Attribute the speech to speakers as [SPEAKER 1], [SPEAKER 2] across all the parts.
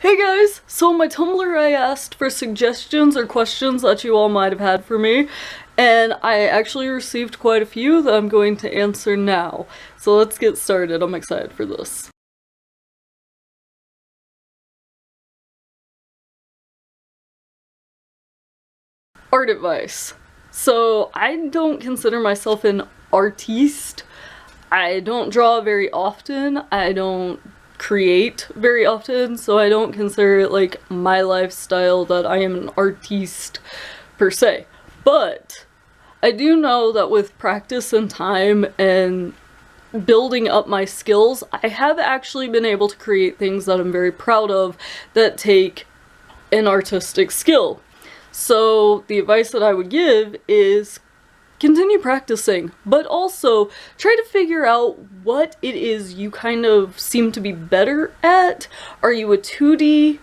[SPEAKER 1] Hey guys! So on my Tumblr I asked for suggestions or questions that you all might have had for me, and I actually received quite a few that I'm going to answer now. So let's get started, I'm excited for this. Art advice. So I don't consider myself an artiste. I don't draw very often, I don't create very often, so I don't consider it like my lifestyle that I am an artiste per se. But I do know that with practice and time and building up my skills, I have actually been able to create things that I'm very proud of that take an artistic skill. So the advice that I would give is continue practicing, but also try to figure out what it is you kind of seem to be better at. Are you a 2D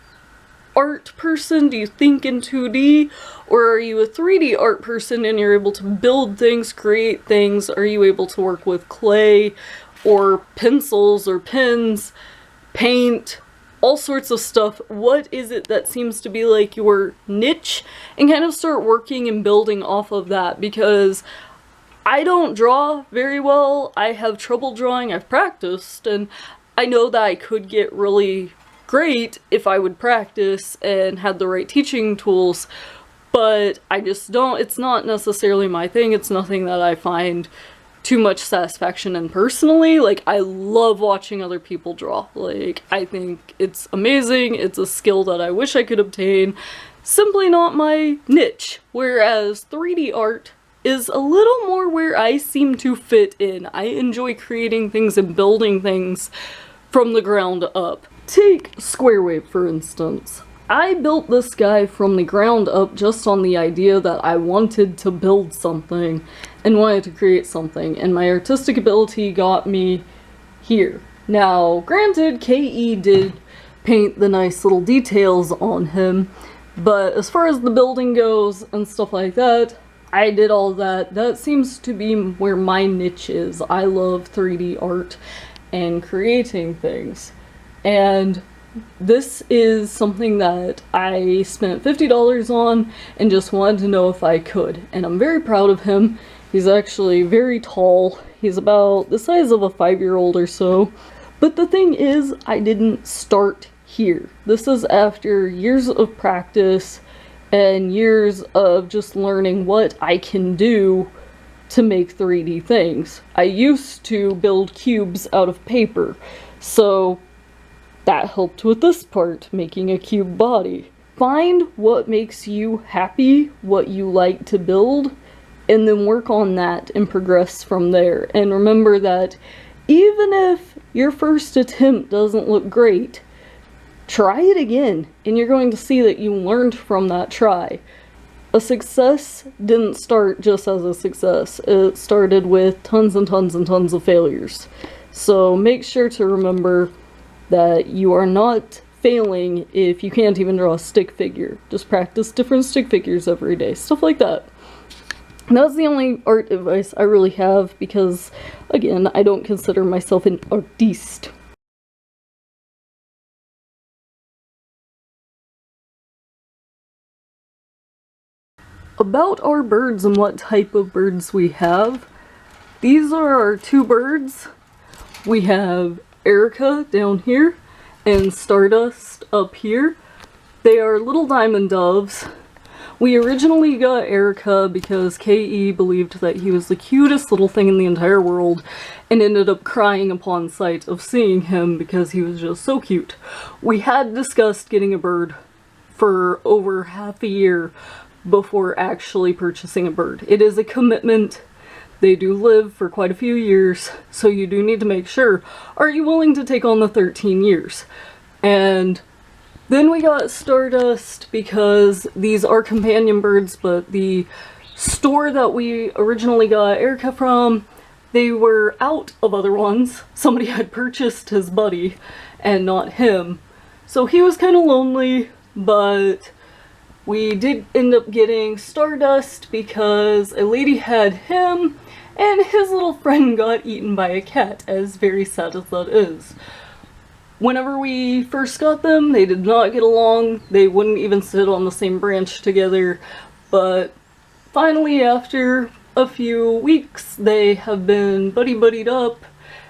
[SPEAKER 1] art person? Do you think in 2D? Or are you a 3D art person and you're able to build things, create things? Are you able to work with clay or pencils or pens, paint, all sorts of stuff? What is it that seems to be like your niche? And kind of start working and building off of that, because I don't draw very well. I have trouble drawing. I've practiced, and I know that I could get really great if I would practice and had the right teaching tools, but I just don't. It's not necessarily my thing. It's nothing that I find too much satisfaction in personally. Like, I love watching other people draw. Like, I think it's amazing. It's a skill that I wish I could obtain. Simply not my niche. Whereas 3D art is a little more where I seem to fit in. I enjoy creating things and building things from the ground up. Take Squarewave for instance. I built this guy from the ground up just on the idea that I wanted to build something and wanted to create something, and my artistic ability got me here. Now, granted, KE did paint the nice little details on him, but as far as the building goes and stuff like that, I did all that. That seems to be where my niche is. I love 3D art and creating things. And this is something that I spent $50 on and just wanted to know if I could. And I'm very proud of him. He's actually very tall. He's about the size of a 5-year-old or so. But the thing is, I didn't start here. This is after years of practice and years of just learning what I can do to make 3D things. I used to build cubes out of paper, so that helped with this part, making a cube body. Find what makes you happy, what you like to build, and then work on that and progress from there. And remember that even if your first attempt doesn't look great, try it again, and you're going to see that you learned from that try. A success didn't start just as a success. It started with tons and tons and tons of failures. So make sure to remember that you are not failing if you can't even draw a stick figure. Just practice different stick figures every day. Stuff like that. And that's the only art advice I really have, because, again, I don't consider myself an artiste. About our birds and what type of birds we have, these are our two birds. We have Erica down here and Stardust up here. They are little diamond doves. We originally got Erica because KE believed that he was the cutest little thing in the entire world and ended up crying upon sight of seeing him because he was just so cute. We had discussed getting a bird for over half a year before actually purchasing a bird. It is a commitment. They do live for quite a few years, so you do need to make sure, are you willing to take on the 13 years? And then we got Stardust because these are companion birds, but the store that we originally got Erica from, they were out of other ones. Somebody had purchased his buddy and not him. So he was kind of lonely, but we did end up getting Stardust because a lady had him and his little friend got eaten by a cat, as very sad as that is. Whenever we first got them, they did not get along. They wouldn't even sit on the same branch together. But finally, after a few weeks, they have been buddy-buddied up.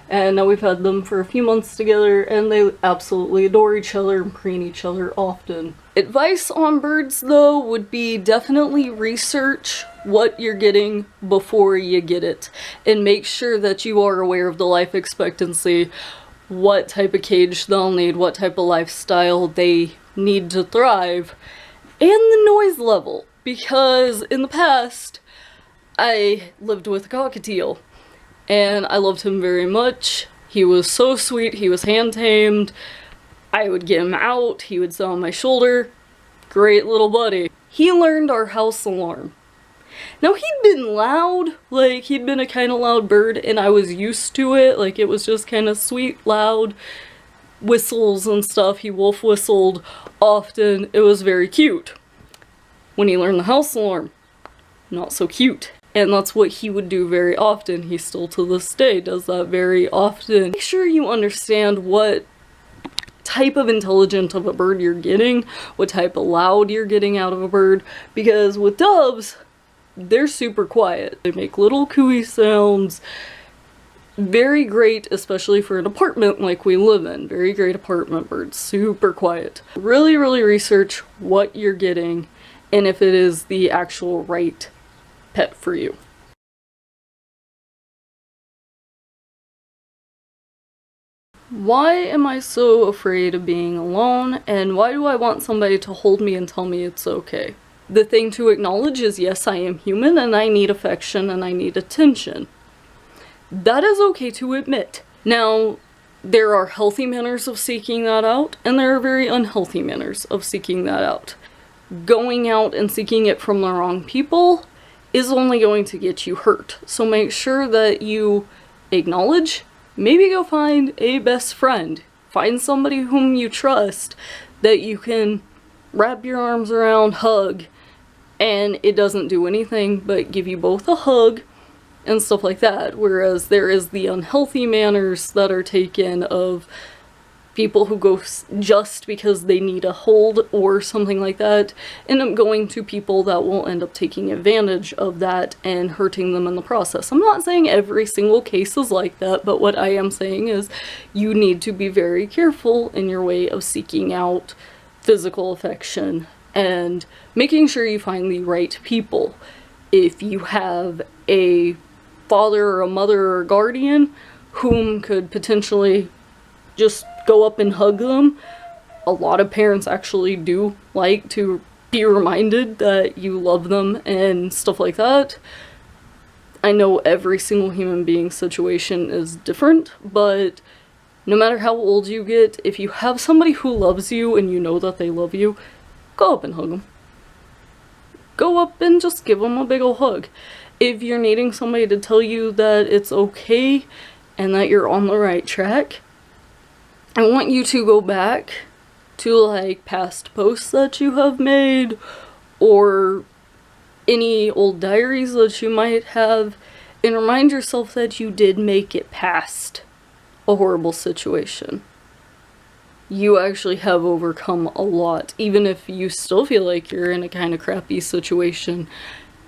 [SPEAKER 1] And now we've had them for a few months together, and they absolutely adore each other and preen each other often. Advice on birds, though, would be definitely research what you're getting before you get it. And make sure that you are aware of the life expectancy, what type of cage they'll need, what type of lifestyle they need to thrive, and the noise level. Because in the past, I lived with a cockatiel. And I loved him very much. He was so sweet, he was hand-tamed. I would get him out, he would sit on my shoulder. Great little buddy. He learned our house alarm. Now he'd been loud, like he'd been a kind of loud bird, and I was used to it. Like it was just kind of sweet, loud whistles and stuff. He wolf whistled often. It was very cute. When he learned the house alarm, not so cute. And that's what he would do very often. He still to this day does that very often. Make sure you understand what type of intelligence of a bird you're getting, what type of loud you're getting out of a bird, because with doves, they're super quiet. They make little cooey sounds. Very great, especially for an apartment like we live in. Very great apartment birds, super quiet. Really, really research what you're getting and if it is the actual right pet for you. Why am I so afraid of being alone, and why do I want somebody to hold me and tell me it's okay? The thing to acknowledge is, yes, I am human and I need affection and I need attention. That is okay to admit. Now, there are healthy manners of seeking that out, and there are very unhealthy manners of seeking that out. Going out and seeking it from the wrong people is only going to get you hurt. So make sure that you acknowledge, maybe go find a best friend. Find somebody whom you trust that you can wrap your arms around, hug, and it doesn't do anything but give you both a hug and stuff like that. Whereas there is the unhealthy manners that are taken of people who go just because they need a hold or something like that, end up going to people that will end up taking advantage of that and hurting them in the process. I'm not saying every single case is like that, but what I am saying is you need to be very careful in your way of seeking out physical affection and making sure you find the right people. If you have a father or a mother or a guardian whom could potentially just go up and hug them. A lot of parents actually do like to be reminded that you love them and stuff like that. I know every single human being's situation is different, but no matter how old you get, if you have somebody who loves you and you know that they love you, go up and hug them. Go up and just give them a big ol' hug. If you're needing somebody to tell you that it's okay and that you're on the right track, I want you to go back to like past posts that you have made or any old diaries that you might have and remind yourself that you did make it past a horrible situation. You actually have overcome a lot. Even if you still feel like you're in a kind of crappy situation,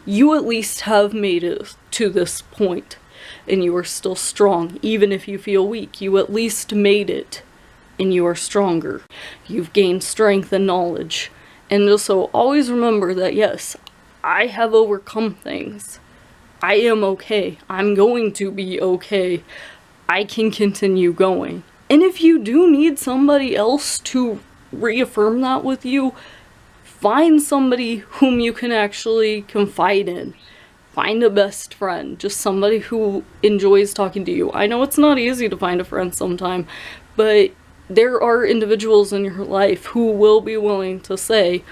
[SPEAKER 1] you at least have made it to this point and you are still strong. Even if you feel weak, you at least made it. And you are stronger. You've gained strength and knowledge. And also, always remember that yes, I have overcome things. I am okay. I'm going to be okay. I can continue going. And if you do need somebody else to reaffirm that with you, find somebody whom you can actually confide in. Find a best friend. Just somebody who enjoys talking to you. I know it's not easy to find a friend sometime, but there are individuals in your life who will be willing to say,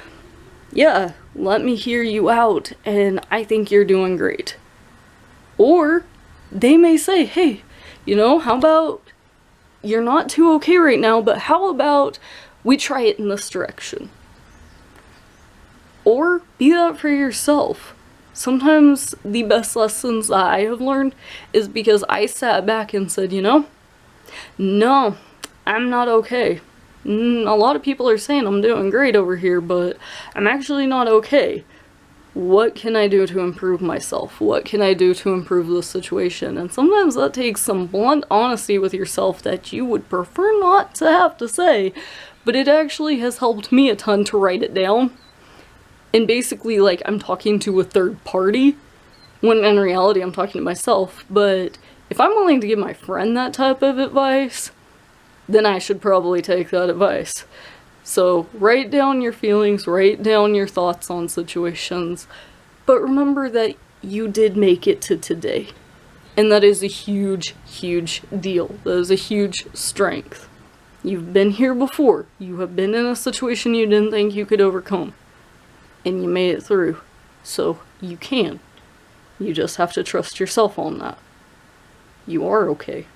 [SPEAKER 1] yeah, let me hear you out, and I think you're doing great. Or they may say, hey, you know, how about you're not too okay right now, but how about we try it in this direction? Or be that for yourself. Sometimes the best lessons that I have learned is because I sat back and said, you know, no, I'm not okay. A lot of people are saying I'm doing great over here, but I'm actually not okay. What can I do to improve myself? What can I do to improve the situation? And sometimes that takes some blunt honesty with yourself that you would prefer not to have to say, but it actually has helped me a ton to write it down. And basically, like, I'm talking to a third party, when in reality I'm talking to myself. But if I'm willing to give my friend that type of advice, then I should probably take that advice. So write down your feelings, write down your thoughts on situations, but remember that you did make it to today. And that is a huge, huge deal. That is a huge strength. You've been here before. You have been in a situation you didn't think you could overcome. And you made it through. So you can. You just have to trust yourself on that. You are okay.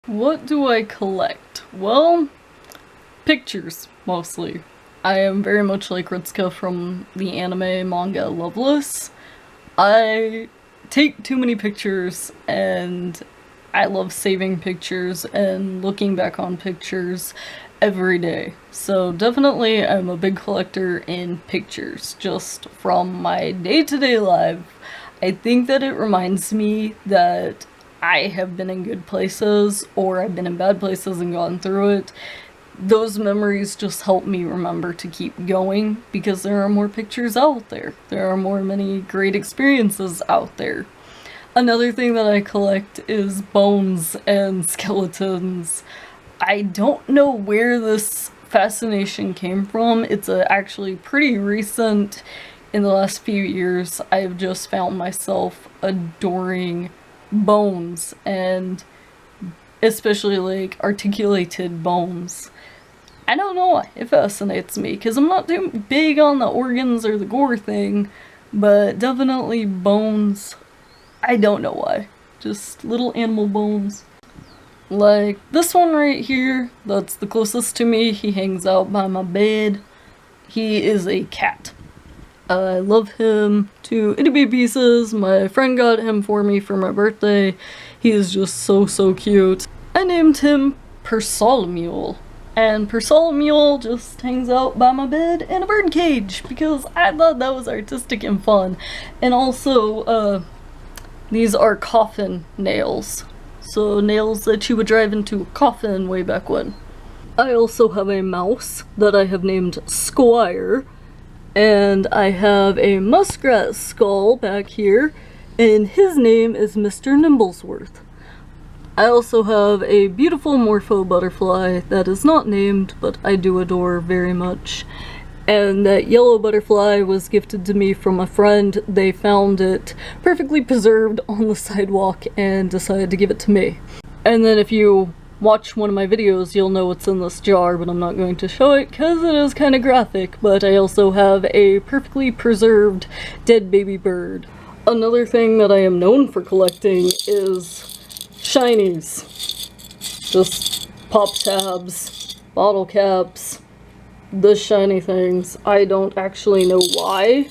[SPEAKER 1] What do I collect? Well, pictures, mostly. I am very much like Ritsuka from the anime manga Loveless. I take too many pictures, and I love saving pictures and looking back on pictures every day. So definitely I'm a big collector in pictures, just from my day-to-day life. I think that it reminds me that I have been in good places, or I've been in bad places and gotten through it. Those memories just help me remember to keep going, because there are more pictures out there. There are many great experiences out there. Another thing that I collect is bones and skeletons. I don't know where this fascination came from. It's actually pretty recent. In the last few years, I've just found myself adoring bones, and especially like articulated bones. I don't know why, it fascinates me, because I'm not too big on the organs or the gore thing, but definitely bones. I don't know why, just little animal bones. Like this one right here, that's the closest to me. He hangs out by my bed. He is a cat. I love him to itty bitty pieces. My friend got him for me for my birthday. He is just so cute. I named him Persolmule. And Persolmule just hangs out by my bed in a bird cage because I thought that was artistic and fun. And also, these are coffin nails. So nails that you would drive into a coffin way back when. I also have a mouse that I have named Squire. And I have a muskrat skull back here, and his name is Mr. Nimblesworth. I also have a beautiful morpho butterfly that is not named, but I do adore very much. And that yellow butterfly was gifted to me from a friend. They found it perfectly preserved on the sidewalk and decided to give it to me. And then if you watch one of my videos, you'll know what's in this jar, but I'm not going to show it because it is kind of graphic. But I also have a perfectly preserved dead baby bird. Another thing that I am known for collecting is shinies. Just pop tabs, bottle caps, the shiny things. I don't actually know why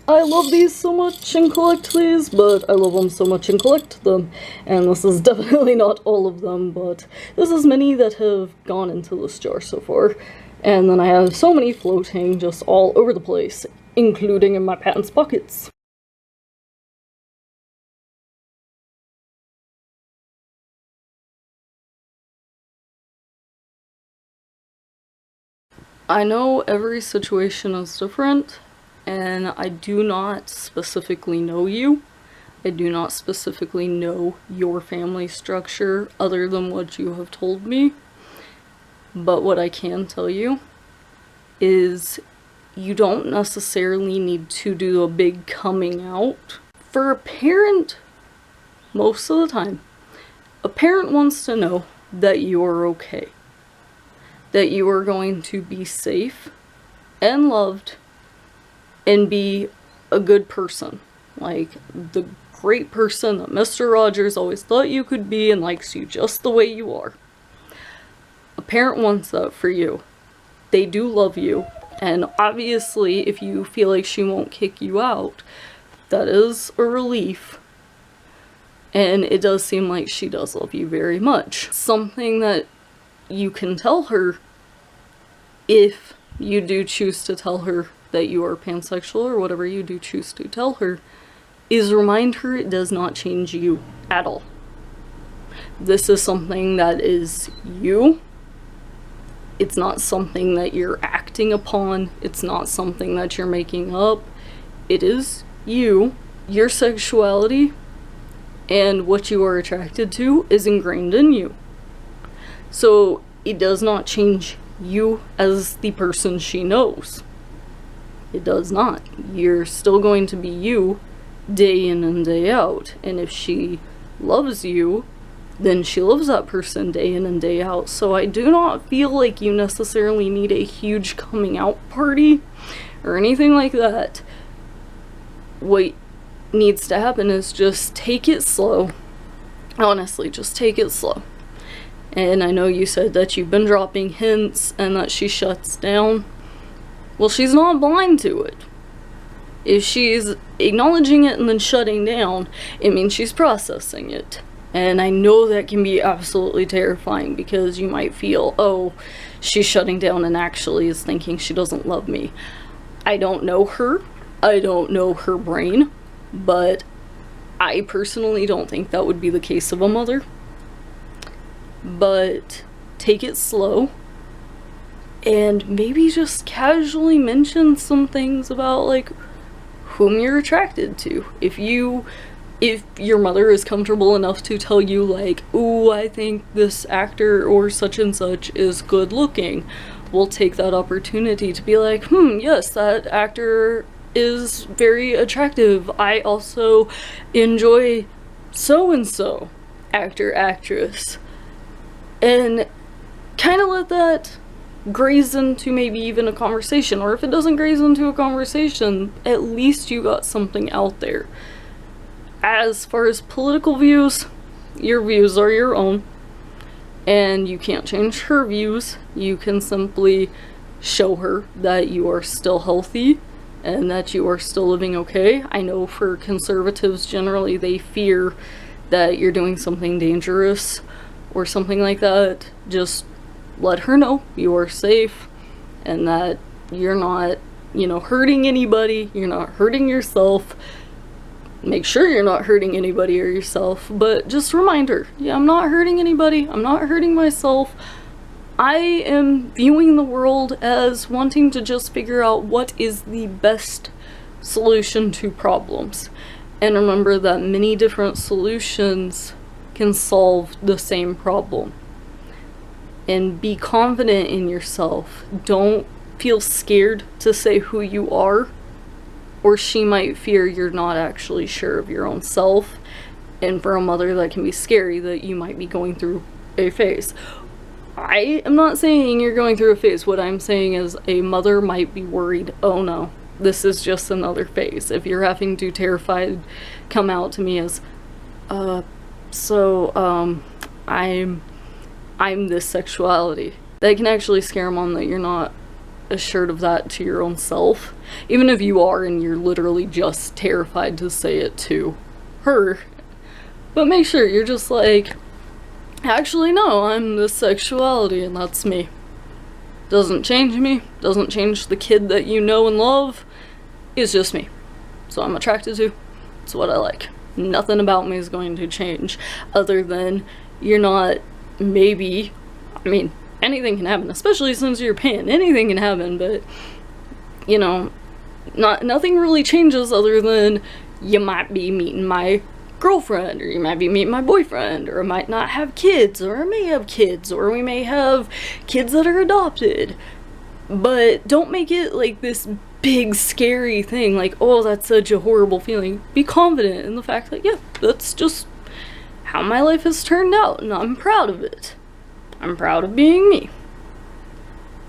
[SPEAKER 1] I love these so much and collect these, but I love them so much and collect them. And this is definitely not all of them, but this is many that have gone into this jar so far. And then I have so many floating just all over the place, including in my pants pockets. I know every situation is different, and I do not specifically know you. I do not specifically know your family structure other than what you have told me. But what I can tell you is you don't necessarily need to do a big coming out. For a parent, most of the time, a parent wants to know that you're okay. That you are going to be safe and loved and be a good person. Like the great person that Mr. Rogers always thought you could be and likes you just the way you are. A parent wants that for you. They do love you. And obviously, if you feel like she won't kick you out, that is a relief. And it does seem like she does love you very much. Something that you can tell her, if you do choose to tell her that you are pansexual or whatever you do choose to tell her, is remind her it does not change you at all. This is something that is you. It's not something that you're acting upon. It's not something that you're making up. It is you. Your sexuality and what you are attracted to is ingrained in you. So it does not change you as the person she knows. It does not. You're still going to be you day in and day out. And if she loves you, then she loves that person day in and day out. So I do not feel like you necessarily need a huge coming out party or anything like that. What needs to happen is just take it slow. Honestly, just take it slow. And I know you said that you've been dropping hints and that she shuts down. Well, she's not blind to it. If she's acknowledging it and then shutting down, it means she's processing it. And I know that can be absolutely terrifying, because you might feel, oh, she's shutting down and actually is thinking she doesn't love me. I don't know her. I don't know her brain. But I personally don't think that would be the case of a mother. But take it slow. And maybe just casually mention some things about, like, whom you're attracted to. If your mother is comfortable enough to tell you, like, ooh, I think this actor or such and such is good looking, we'll take that opportunity to be like, yes, that actor is very attractive. I also enjoy so-and-so actor, actress. And kind of let that graze into maybe even a conversation. Or if it doesn't graze into a conversation, at least you got something out there. As far as political views, your views are your own, and you can't change her views. You can simply show her that you are still healthy and that you are still living okay. I know for conservatives, generally they fear that you're doing something dangerous or something like that. Just let her know you are safe and that you're not, hurting anybody, you're not hurting yourself. Make sure you're not hurting anybody or yourself, but just remind her, yeah, I'm not hurting anybody, I'm not hurting myself. I am viewing the world as wanting to just figure out what is the best solution to problems. And remember that many different solutions can solve the same problem. And be confident in yourself. Don't feel scared to say who you are, or she might fear you're not actually sure of your own self. And for a mother, that can be scary, that you might be going through a phase. I am not saying you're going through a phase. What I'm saying is a mother might be worried, oh no, this is just another phase. If you're having to terrified come out to me as, I'm this sexuality. That can actually scare a mom that you're not assured of that to your own self. Even if you are and you're literally just terrified to say it to her. But make sure you're just like, actually no, I'm this sexuality and that's me. Doesn't change me, doesn't change the kid that you know and love. It's just me. So I'm attracted to. It's what I like. Nothing about me is going to change other than you're not maybe, anything can happen, especially since you're pan. Anything can happen, but nothing really changes other than you might be meeting my girlfriend, or you might be meeting my boyfriend, or I might not have kids, or I may have kids, or we may have kids that are adopted. But don't make it like this big scary thing, like, oh, that's such a horrible feeling. Be confident in the fact that, yeah, that's just how my life has turned out, and I'm proud of it. I'm proud of being me.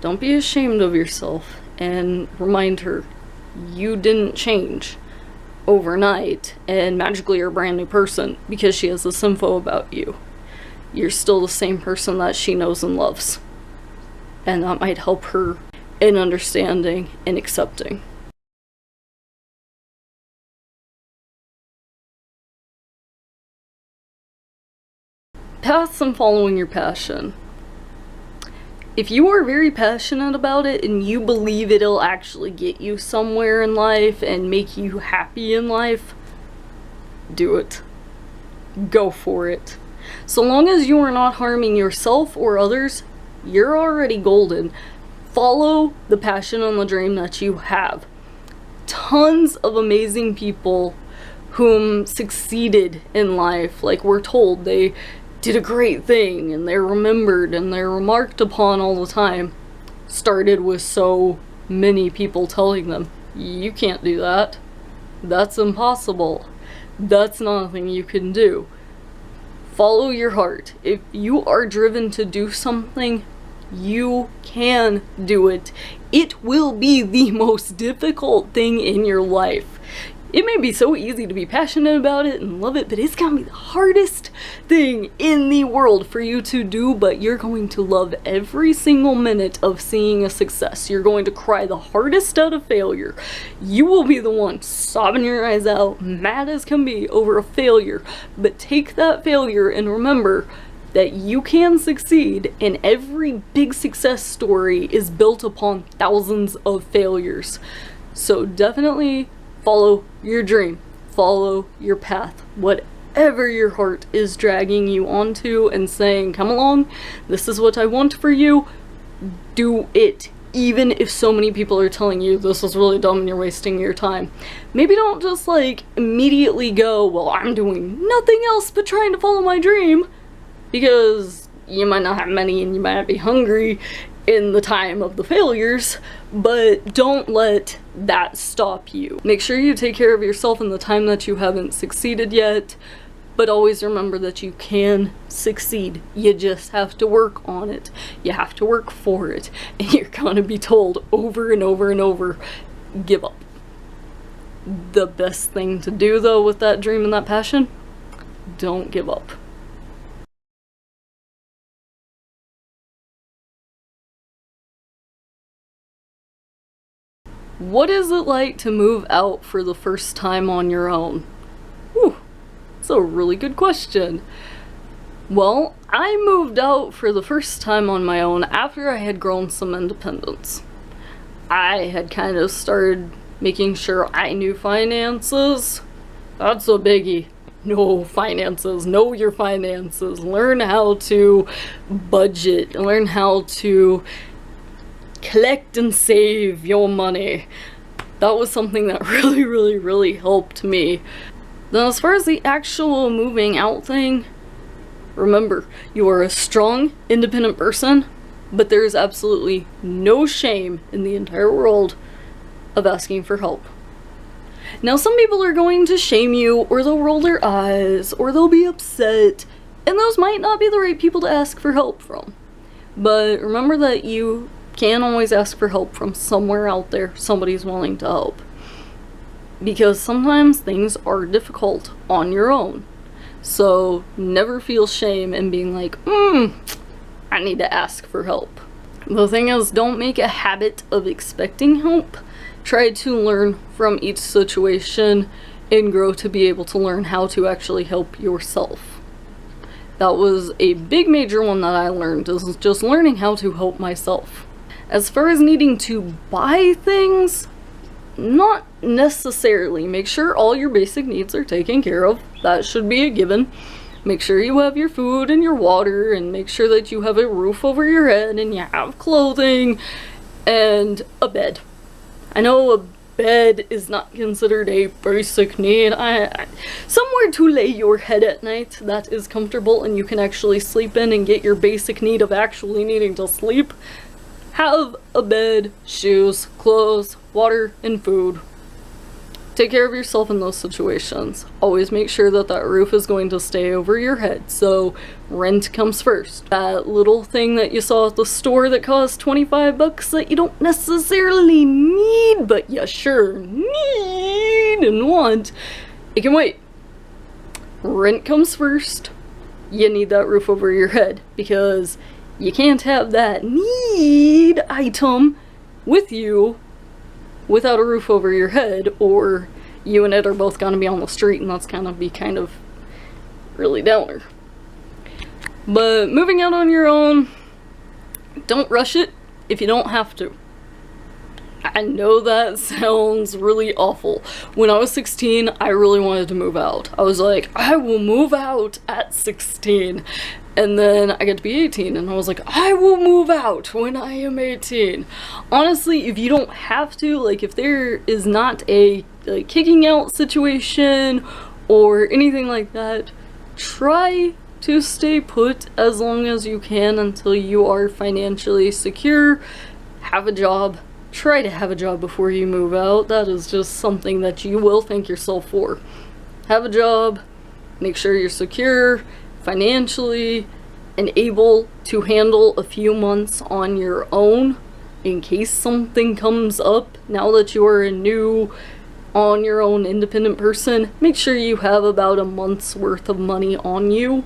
[SPEAKER 1] Don't be ashamed of yourself, and remind her you didn't change overnight and magically you're a brand new person because she has this info about you. You're still the same person that she knows and loves, and that might help her in understanding and accepting. paths and following your passion. If you are very passionate about it and you believe it'll actually get you somewhere in life and make you happy in life, do it. Go for it. So long as you are not harming yourself or others, you're already golden. Follow the passion and the dream that you have. Tons of amazing people whom succeeded in life, like we're told they did a great thing and they're remembered and they're remarked upon all the time, started with so many people telling them, you can't do that. That's impossible. That's nothing you can do. Follow your heart. If you are driven to do something, you can do it. It will be the most difficult thing in your life. It may be so easy to be passionate about it and love it, but it's gonna be the hardest thing in the world for you to do, but you're going to love every single minute of seeing a success. You're going to cry the hardest out of failure. You will be the one sobbing your eyes out, mad as can be over a failure, but take that failure and remember that you can succeed, and every big success story is built upon thousands of failures. So definitely follow your dream, follow your path, whatever your heart is dragging you onto and saying, come along, this is what I want for you, do it. Even if so many people are telling you this is really dumb and you're wasting your time. Maybe don't just like immediately go, well, I'm doing nothing else but trying to follow my dream, because you might not have money and you might be hungry in the time of the failures, but don't let that stop you. Make sure you take care of yourself in the time that you haven't succeeded yet, but always remember that you can succeed. You just have to work on it. You have to work for it, and you're gonna be told over and over and over, give up. The best thing to do though with that dream and that passion, don't give up. What is it like to move out for the first time on your own? Whew, that's a really good question. Well, I moved out for the first time on my own after I had grown some independence. I had kind of started making sure I knew finances. That's a biggie. Know finances, know your finances, learn how to budget, learn how to collect and save your money. That was something that really helped me. Then as far as the actual moving out thing, remember, you are a strong, independent person, but there is absolutely no shame in the entire world of asking for help. Now some people are going to shame you, or they'll roll their eyes, or they'll be upset, and those might not be the right people to ask for help from. But remember that you can always ask for help from somewhere out there. Somebody's willing to help. Because sometimes things are difficult on your own. So never feel shame in being like, I need to ask for help. The thing is, don't make a habit of expecting help. Try to learn from each situation and grow to be able to learn how to actually help yourself. That was a big major one that I learned, is just learning how to help myself. As far as needing to buy things, not necessarily. Make sure all your basic needs are taken care of. That should be a given. Make sure you have your food and your water, and make sure that you have a roof over your head and you have clothing and a bed. I know a bed is not considered a basic need. Somewhere to lay your head at night that is comfortable and you can actually sleep in and get your basic need of actually needing to sleep. Have a bed, shoes, clothes, water, and food. Take care of yourself in those situations. Always make sure that that roof is going to stay over your head, so rent comes first. That little thing that you saw at the store that cost 25 bucks that you don't necessarily need, but you sure need and want, it can wait. Rent comes first. You need that roof over your head, because you can't have that need item with you without a roof over your head, or you and it are both gonna be on the street, and that's gonna be kind of really downer. But moving out on your own, don't rush it if you don't have to. I know that sounds really awful. When I was 16, I really wanted to move out. I was like, I will move out at 16. And then I get to be 18 and I was like, I will move out when I am 18. Honestly, if you don't have to, like if there is not a kicking out situation or anything like that, try to stay put as long as you can until you are financially secure. Have a job. Try to have a job before you move out. That is just something that you will thank yourself for. Have a job, make sure you're secure financially and able to handle a few months on your own in case something comes up. Now that you are a new on your own independent person, make sure you have about a month's worth of money on you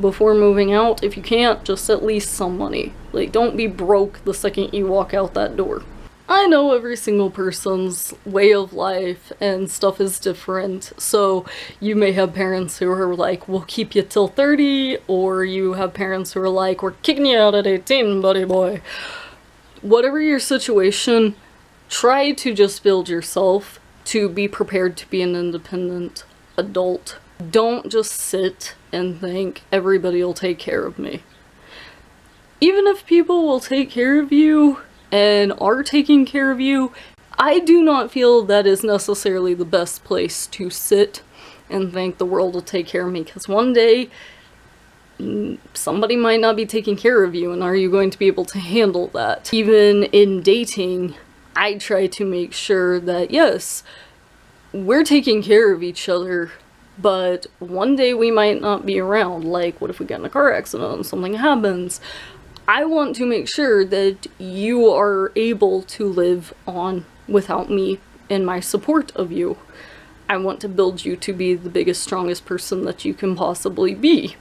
[SPEAKER 1] before moving out. If you can't, just at least some money. Like, don't be broke the second you walk out that door. I know every single person's way of life and stuff is different, so you may have parents who are like, we'll keep you till 30, or you have parents who are like, we're kicking you out at 18, buddy boy. Whatever your situation, try to just build yourself to be prepared to be an independent adult. Don't just sit and think everybody will take care of me. Even if people will take care of you and are taking care of you, I do not feel that is necessarily the best place to sit and think the world will take care of me, because one day somebody might not be taking care of you, and are you going to be able to handle that? Even in dating, I try to make sure that yes, we're taking care of each other, but one day we might not be around. Like, what if we get in a car accident and something happens? I want to make sure that you are able to live on without me and my support of you. I want to build you to be the biggest, strongest person that you can possibly be.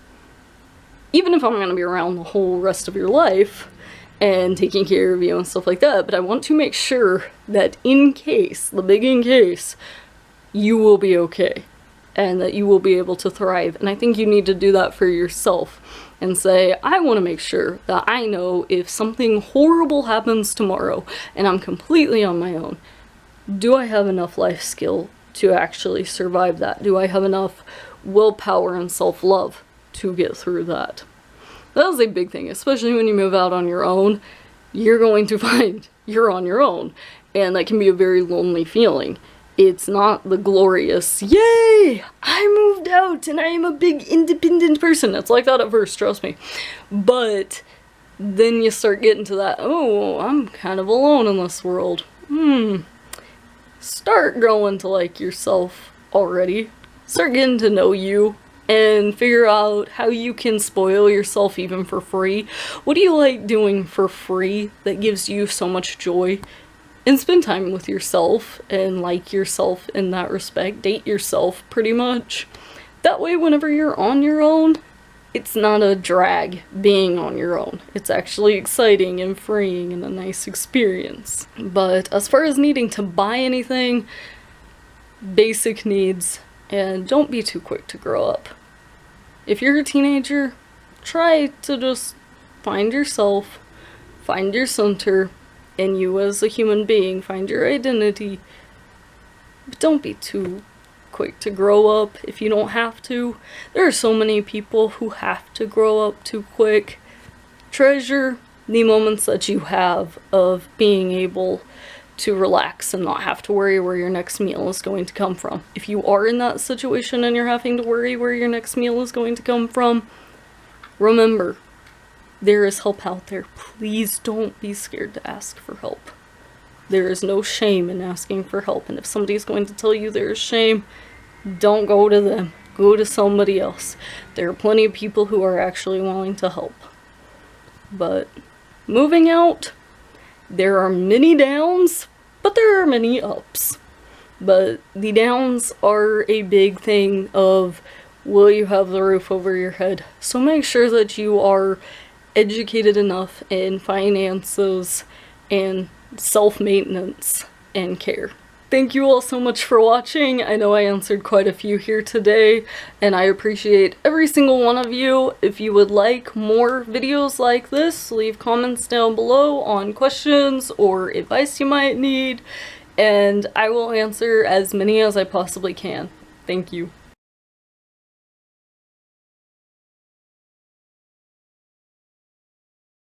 [SPEAKER 1] Even if I'm going to be around the whole rest of your life and taking care of you and stuff like that, but I want to make sure that in case, the big in case, you will be okay and that you will be able to thrive. And I think you need to do that for yourself and say, I want to make sure that I know if something horrible happens tomorrow and I'm completely on my own, do I have enough life skill to actually survive that? Do I have enough willpower and self-love to get through that? That is a big thing, especially when you move out on your own. You're going to find you're on your own, and that can be a very lonely feeling. It's not the glorious, yay, I moved out and I am a big independent person. It's like that at first, trust me. But then you start getting to that, oh, I'm kind of alone in this world. Start growing to like yourself already. Start getting to know you and figure out how you can spoil yourself even for free. What do you like doing for free that gives you so much joy? And spend time with yourself and like yourself in that respect. Date yourself, pretty much. That way, whenever you're on your own, it's not a drag being on your own. It's actually exciting and freeing and a nice experience. But as far as needing to buy anything, basic needs, and don't be too quick to grow up. If you're a teenager, try to just find yourself, find your center, and you as a human being, find your identity. But don't be too quick to grow up if you don't have to. There are so many people who have to grow up too quick. Treasure the moments that you have of being able to relax and not have to worry where your next meal is going to come from. If you are in that situation and you're having to worry where your next meal is going to come from, remember, there is help out there. Please don't be scared to ask for help. There is no shame in asking for help, and if somebody's going to tell you there is shame, don't go to them. Go to somebody else. There are plenty of people who are actually willing to help. But moving out, there are many downs, but there are many ups. But the downs are a big thing of, will you have the roof over your head? So make sure that you are educated enough in finances and self-maintenance and care. thank you all so much for watching. I know I answered quite a few here today, and I appreciate every single one of you. If you would like more videos like this, leave comments down below on questions or advice you might need, and I will answer as many as I possibly can. Thank you.